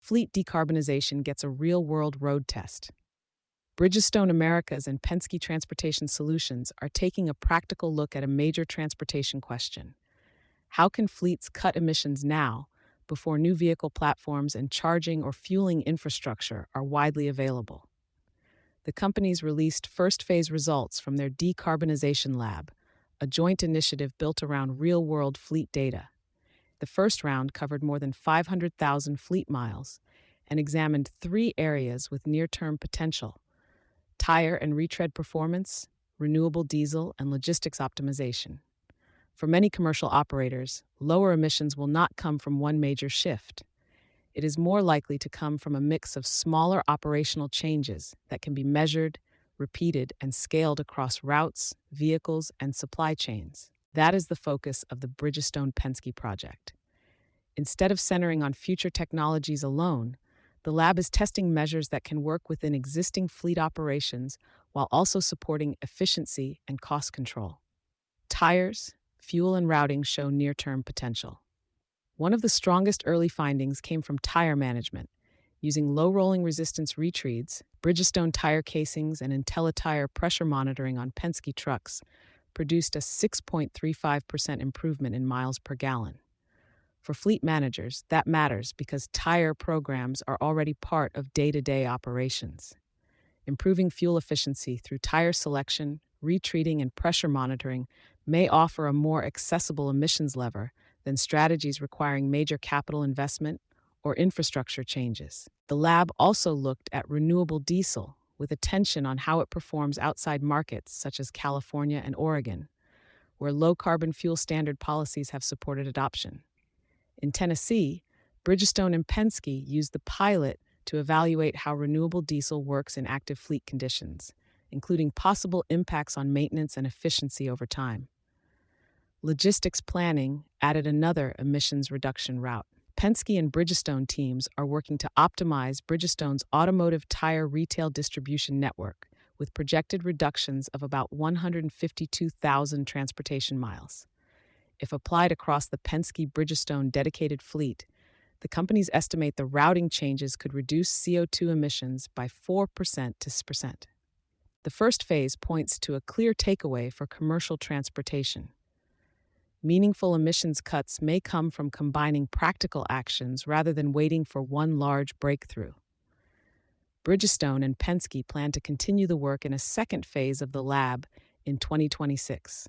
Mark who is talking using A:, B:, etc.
A: fleet decarbonization gets a real-world road test. Bridgestone Americas and Penske Transportation Solutions are taking a practical look at a major transportation question. How can fleets cut emissions now, before new vehicle platforms and charging or fueling infrastructure are widely available? The companies released first-phase results from their Decarbonization Lab, a joint initiative built around real-world fleet data. The first round covered more than 500,000 fleet miles and examined three areas with near-term potential: tire and retread performance, renewable diesel, and logistics optimization. For many commercial operators, lower emissions will not come from one major shift. It is more likely to come from a mix of smaller operational changes that can be measured, repeated, and scaled across routes, vehicles, and supply chains. That is the focus of the Bridgestone Penske project. Instead of centering on future technologies alone, the lab is testing measures that can work within existing fleet operations while also supporting efficiency and cost control. Tires, fuel, and routing show near-term potential. One of the strongest early findings came from tire management. Using low rolling resistance retreads, Bridgestone tire casings, and IntelliTire pressure monitoring on Penske trucks produced a 6.35% improvement in miles per gallon. For fleet managers, that matters because tire programs are already part of day-to-day operations. Improving fuel efficiency through tire selection, retreating, and pressure monitoring may offer a more accessible emissions lever than strategies requiring major capital investment or infrastructure changes. The lab also looked at renewable diesel, with attention on how it performs outside markets such as California and Oregon, where low-carbon fuel standard policies have supported adoption. In Tennessee, Bridgestone and Penske used the pilot to evaluate how renewable diesel works in active fleet conditions, including possible impacts on maintenance and efficiency over time. Logistics planning added another emissions reduction route. Penske and Bridgestone teams are working to optimize Bridgestone's automotive tire retail distribution network, with projected reductions of about 152,000 transportation miles. If applied across the Penske-Bridgestone dedicated fleet, the companies estimate the routing changes could reduce CO2 emissions by 4% to 6%. The first phase points to a clear takeaway for commercial transportation. Meaningful emissions cuts may come from combining practical actions rather than waiting for one large breakthrough. Bridgestone and Penske plan to continue the work in a second phase of the lab in 2026.